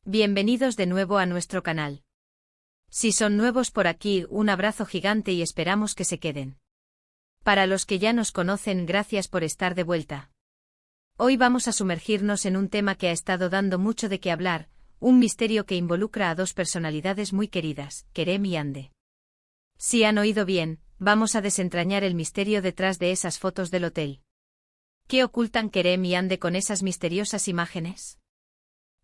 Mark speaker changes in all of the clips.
Speaker 1: Bienvenidos de nuevo a nuestro canal. Si son nuevos por aquí, un abrazo gigante y esperamos que se queden. Para los que ya nos conocen, gracias por estar de vuelta. Hoy vamos a sumergirnos en un tema que ha estado dando mucho de qué hablar, un misterio que involucra a dos personalidades muy queridas, Kerem y Hande. Si han oído bien, vamos a desentrañar el misterio detrás de esas fotos del hotel. ¿Qué ocultan Kerem y Hande con esas misteriosas imágenes?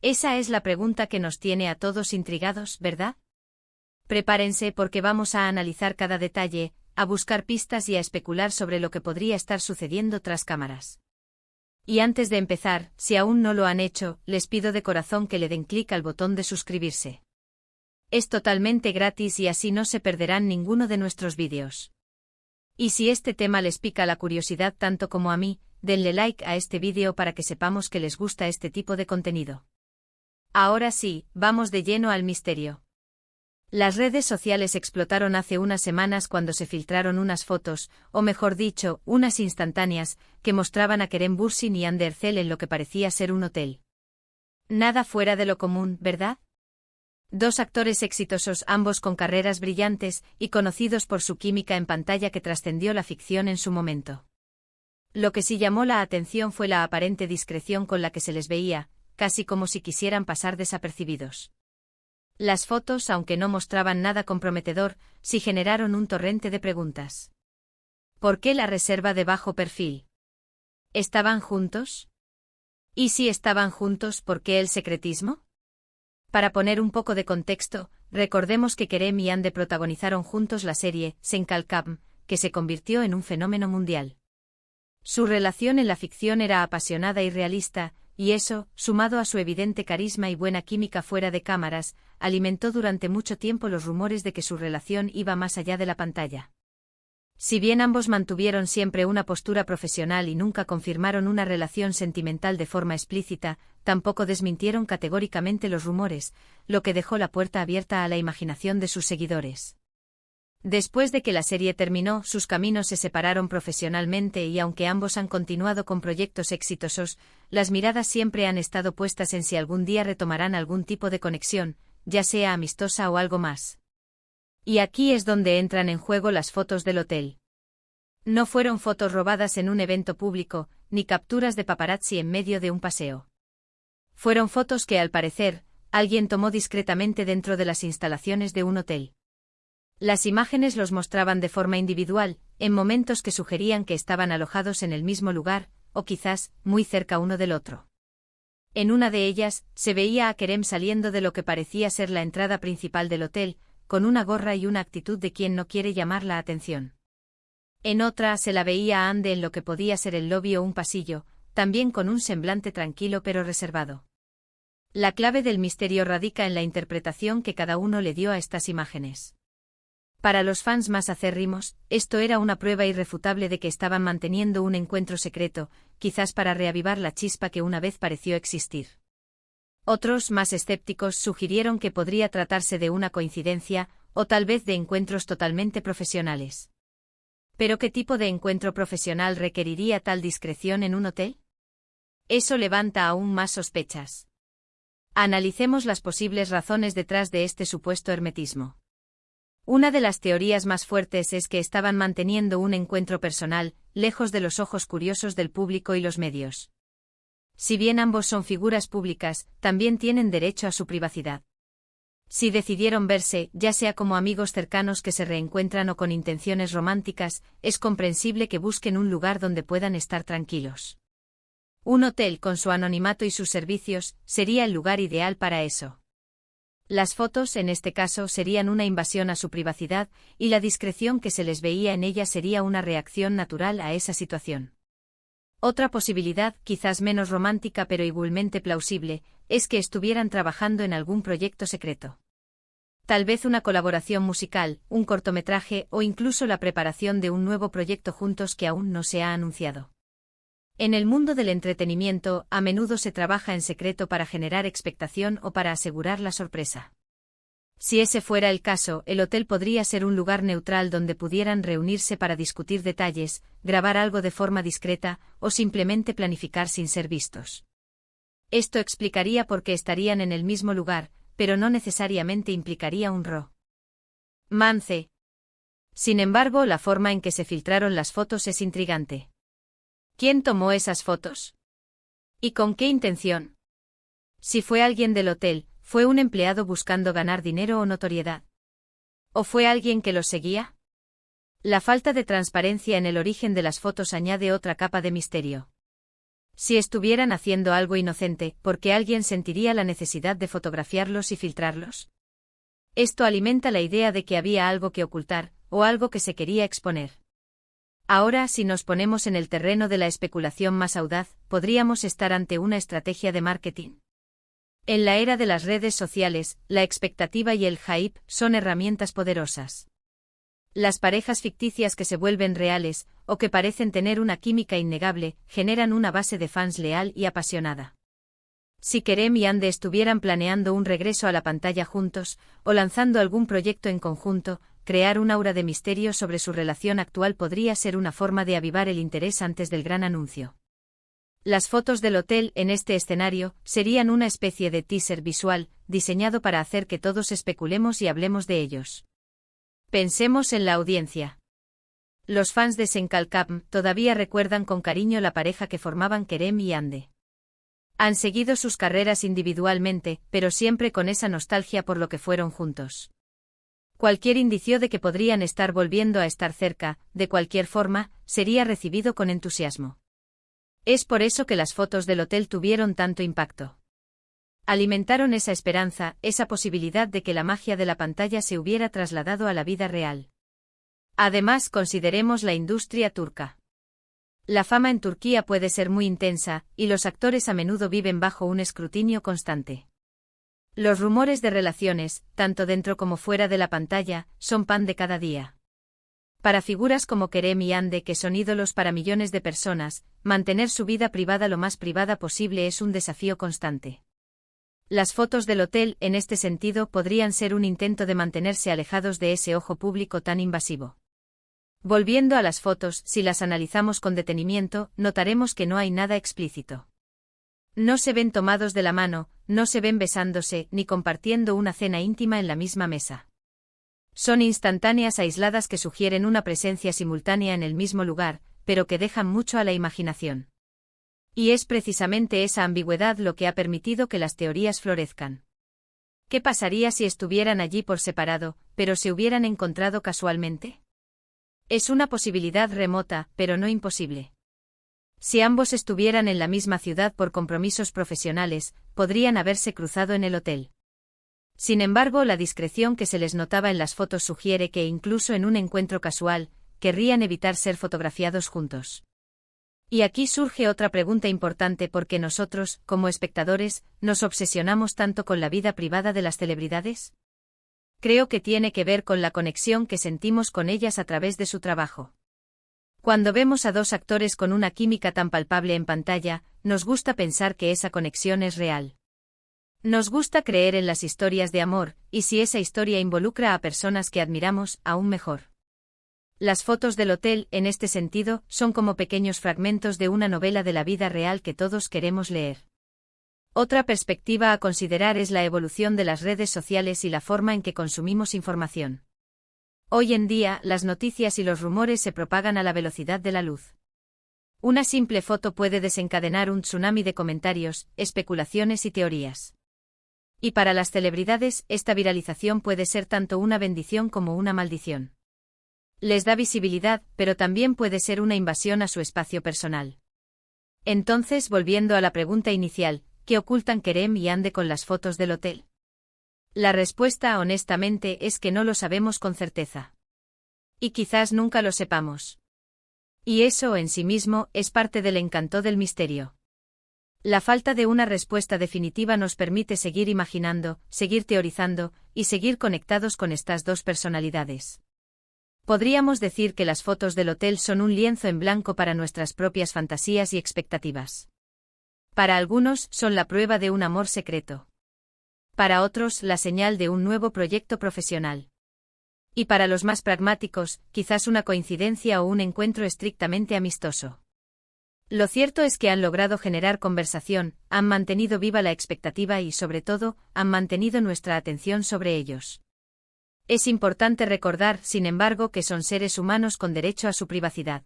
Speaker 1: Esa es la pregunta que nos tiene a todos intrigados, ¿verdad? Prepárense porque vamos a analizar cada detalle, a buscar pistas y a especular sobre lo que podría estar sucediendo tras cámaras. Y antes de empezar, si aún no lo han hecho, les pido de corazón que le den clic al botón de suscribirse. Es totalmente gratis y así no se perderán ninguno de nuestros vídeos. Y si este tema les pica la curiosidad tanto como a mí, denle like a este vídeo para que sepamos que les gusta este tipo de contenido. Ahora sí, vamos de lleno al misterio. Las redes sociales explotaron hace unas semanas cuando se filtraron unas fotos, o mejor dicho, unas instantáneas, que mostraban a Kerem Bürsin y Hande Erçel en lo que parecía ser un hotel. Nada fuera de lo común, ¿verdad? Dos actores exitosos, ambos con carreras brillantes y conocidos por su química en pantalla que trascendió la ficción en su momento. Lo que sí llamó la atención fue la aparente discreción con la que se les veía, casi como si quisieran pasar desapercibidos. Las fotos, aunque no mostraban nada comprometedor, sí generaron un torrente de preguntas. ¿Por qué la reserva de bajo perfil? ¿Estaban juntos? ¿Y si estaban juntos, por qué el secretismo? Para poner un poco de contexto, recordemos que Kerem y Hande protagonizaron juntos la serie Sen Kalkam, que se convirtió en un fenómeno mundial. Su relación en la ficción era apasionada y realista, y eso, sumado a su evidente carisma y buena química fuera de cámaras, alimentó durante mucho tiempo los rumores de que su relación iba más allá de la pantalla. Si bien ambos mantuvieron siempre una postura profesional y nunca confirmaron una relación sentimental de forma explícita, tampoco desmintieron categóricamente los rumores, lo que dejó la puerta abierta a la imaginación de sus seguidores. Después de que la serie terminó, sus caminos se separaron profesionalmente y aunque ambos han continuado con proyectos exitosos, las miradas siempre han estado puestas en si algún día retomarán algún tipo de conexión, ya sea amistosa o algo más. Y aquí es donde entran en juego las fotos del hotel. No fueron fotos robadas en un evento público, ni capturas de paparazzi en medio de un paseo. Fueron fotos que, al parecer, alguien tomó discretamente dentro de las instalaciones de un hotel. Las imágenes los mostraban de forma individual, en momentos que sugerían que estaban alojados en el mismo lugar, o quizás, muy cerca uno del otro. En una de ellas, se veía a Kerem saliendo de lo que parecía ser la entrada principal del hotel, con una gorra y una actitud de quien no quiere llamar la atención. En otra se la veía a Hande en lo que podía ser el lobby o un pasillo, también con un semblante tranquilo pero reservado. La clave del misterio radica en la interpretación que cada uno le dio a estas imágenes. Para los fans más acérrimos, esto era una prueba irrefutable de que estaban manteniendo un encuentro secreto, quizás para reavivar la chispa que una vez pareció existir. Otros, más escépticos, sugirieron que podría tratarse de una coincidencia, o tal vez de encuentros totalmente profesionales. ¿Pero qué tipo de encuentro profesional requeriría tal discreción en un hotel? Eso levanta aún más sospechas. Analicemos las posibles razones detrás de este supuesto hermetismo. Una de las teorías más fuertes es que estaban manteniendo un encuentro personal, lejos de los ojos curiosos del público y los medios. Si bien ambos son figuras públicas, también tienen derecho a su privacidad. Si decidieron verse, ya sea como amigos cercanos que se reencuentran o con intenciones románticas, es comprensible que busquen un lugar donde puedan estar tranquilos. Un hotel con su anonimato y sus servicios sería el lugar ideal para eso. Las fotos, en este caso, serían una invasión a su privacidad, y la discreción que se les veía en ellas sería una reacción natural a esa situación. Otra posibilidad, quizás menos romántica pero igualmente plausible, es que estuvieran trabajando en algún proyecto secreto. Tal vez una colaboración musical, un cortometraje o incluso la preparación de un nuevo proyecto juntos que aún no se ha anunciado. En el mundo del entretenimiento, a menudo se trabaja en secreto para generar expectación o para asegurar la sorpresa. Si ese fuera el caso, el hotel podría ser un lugar neutral donde pudieran reunirse para discutir detalles, grabar algo de forma discreta, o simplemente planificar sin ser vistos. Esto explicaría por qué estarían en el mismo lugar, pero no necesariamente implicaría un romance. Sin embargo, la forma en que se filtraron las fotos es intrigante. ¿Quién tomó esas fotos? ¿Y con qué intención? Si fue alguien del hotel, ¿fue un empleado buscando ganar dinero o notoriedad? ¿O fue alguien que los seguía? La falta de transparencia en el origen de las fotos añade otra capa de misterio. Si estuvieran haciendo algo inocente, ¿por qué alguien sentiría la necesidad de fotografiarlos y filtrarlos? Esto alimenta la idea de que había algo que ocultar, o algo que se quería exponer. Ahora, si nos ponemos en el terreno de la especulación más audaz, podríamos estar ante una estrategia de marketing. En la era de las redes sociales, la expectativa y el hype son herramientas poderosas. Las parejas ficticias que se vuelven reales, o que parecen tener una química innegable, generan una base de fans leal y apasionada. Si Kerem y Ande estuvieran planeando un regreso a la pantalla juntos, o lanzando algún proyecto en conjunto, crear un aura de misterio sobre su relación actual podría ser una forma de avivar el interés antes del gran anuncio. Las fotos del hotel en este escenario serían una especie de teaser visual, diseñado para hacer que todos especulemos y hablemos de ellos. Pensemos en la audiencia. Los fans de Senkalkam todavía recuerdan con cariño la pareja que formaban Kerem y Ande. Han seguido sus carreras individualmente, pero siempre con esa nostalgia por lo que fueron juntos. Cualquier indicio de que podrían estar volviendo a estar cerca, de cualquier forma, sería recibido con entusiasmo. Es por eso que las fotos del hotel tuvieron tanto impacto. Alimentaron esa esperanza, esa posibilidad de que la magia de la pantalla se hubiera trasladado a la vida real. Además, consideremos la industria turca. La fama en Turquía puede ser muy intensa, y los actores a menudo viven bajo un escrutinio constante. Los rumores de relaciones, tanto dentro como fuera de la pantalla, son pan de cada día. Para figuras como Kerem y Ande, que son ídolos para millones de personas, mantener su vida privada lo más privada posible es un desafío constante. Las fotos del hotel, en este sentido, podrían ser un intento de mantenerse alejados de ese ojo público tan invasivo. Volviendo a las fotos, si las analizamos con detenimiento, notaremos que no hay nada explícito. No se ven tomados de la mano, no se ven besándose, ni compartiendo una cena íntima en la misma mesa. Son instantáneas aisladas que sugieren una presencia simultánea en el mismo lugar, pero que dejan mucho a la imaginación. Y es precisamente esa ambigüedad lo que ha permitido que las teorías florezcan. ¿Qué pasaría si estuvieran allí por separado, pero se hubieran encontrado casualmente? Es una posibilidad remota, pero no imposible. Si ambos estuvieran en la misma ciudad por compromisos profesionales, podrían haberse cruzado en el hotel. Sin embargo, la discreción que se les notaba en las fotos sugiere que incluso en un encuentro casual, querrían evitar ser fotografiados juntos. Y aquí surge otra pregunta importante: ¿por qué nosotros, como espectadores, nos obsesionamos tanto con la vida privada de las celebridades? Creo que tiene que ver con la conexión que sentimos con ellas a través de su trabajo. Cuando vemos a dos actores con una química tan palpable en pantalla, nos gusta pensar que esa conexión es real. Nos gusta creer en las historias de amor, y si esa historia involucra a personas que admiramos, aún mejor. Las fotos del hotel, en este sentido, son como pequeños fragmentos de una novela de la vida real que todos queremos leer. Otra perspectiva a considerar es la evolución de las redes sociales y la forma en que consumimos información. Hoy en día, las noticias y los rumores se propagan a la velocidad de la luz. Una simple foto puede desencadenar un tsunami de comentarios, especulaciones y teorías. Y para las celebridades, esta viralización puede ser tanto una bendición como una maldición. Les da visibilidad, pero también puede ser una invasión a su espacio personal. Entonces, volviendo a la pregunta inicial, ¿qué ocultan Kerem y Ande con las fotos del hotel? La respuesta, honestamente, es que no lo sabemos con certeza. Y quizás nunca lo sepamos. Y eso, en sí mismo, es parte del encanto del misterio. La falta de una respuesta definitiva nos permite seguir imaginando, seguir teorizando, y seguir conectados con estas dos personalidades. Podríamos decir que las fotos del hotel son un lienzo en blanco para nuestras propias fantasías y expectativas. Para algunos, son la prueba de un amor secreto. Para otros, la señal de un nuevo proyecto profesional. Y para los más pragmáticos, quizás una coincidencia o un encuentro estrictamente amistoso. Lo cierto es que han logrado generar conversación, han mantenido viva la expectativa y, sobre todo, han mantenido nuestra atención sobre ellos. Es importante recordar, sin embargo, que son seres humanos con derecho a su privacidad.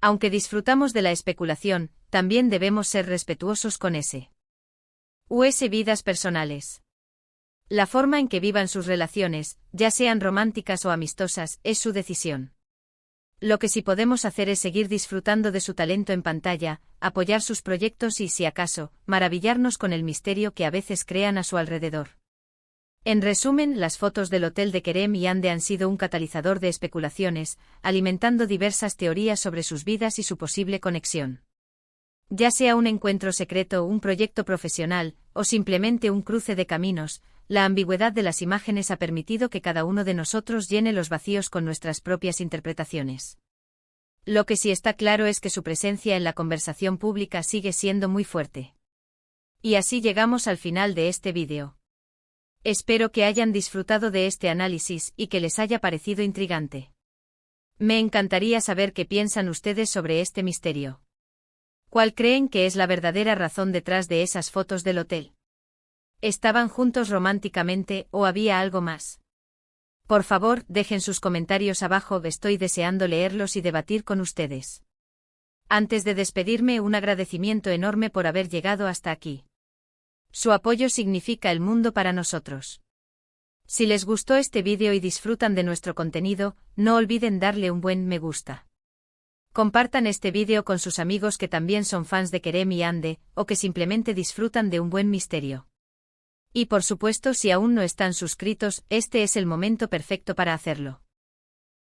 Speaker 1: Aunque disfrutamos de la especulación, también debemos ser respetuosos con vidas personales. La forma en que vivan sus relaciones, ya sean románticas o amistosas, es su decisión. Lo que sí podemos hacer es seguir disfrutando de su talento en pantalla, apoyar sus proyectos y, si acaso, maravillarnos con el misterio que a veces crean a su alrededor. En resumen, las fotos del hotel de Kerem y Ande han sido un catalizador de especulaciones, alimentando diversas teorías sobre sus vidas y su posible conexión. Ya sea un encuentro secreto, un proyecto profesional, o simplemente un cruce de caminos, la ambigüedad de las imágenes ha permitido que cada uno de nosotros llene los vacíos con nuestras propias interpretaciones. Lo que sí está claro es que su presencia en la conversación pública sigue siendo muy fuerte. Y así llegamos al final de este vídeo. Espero que hayan disfrutado de este análisis y que les haya parecido intrigante. Me encantaría saber qué piensan ustedes sobre este misterio. ¿Cuál creen que es la verdadera razón detrás de esas fotos del hotel? ¿Estaban juntos románticamente o había algo más? Por favor, dejen sus comentarios abajo, estoy deseando leerlos y debatir con ustedes. Antes de despedirme, un agradecimiento enorme por haber llegado hasta aquí. Su apoyo significa el mundo para nosotros. Si les gustó este vídeo y disfrutan de nuestro contenido, no olviden darle un buen me gusta. Compartan este vídeo con sus amigos que también son fans de Kerem y Ande, o que simplemente disfrutan de un buen misterio. Y por supuesto, si aún no están suscritos, este es el momento perfecto para hacerlo.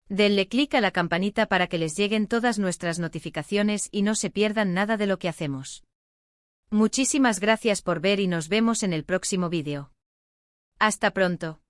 Speaker 1: Denle clic a la campanita para que les lleguen todas nuestras notificaciones y no se pierdan nada de lo que hacemos. Muchísimas gracias por ver y nos vemos en el próximo vídeo. Hasta pronto.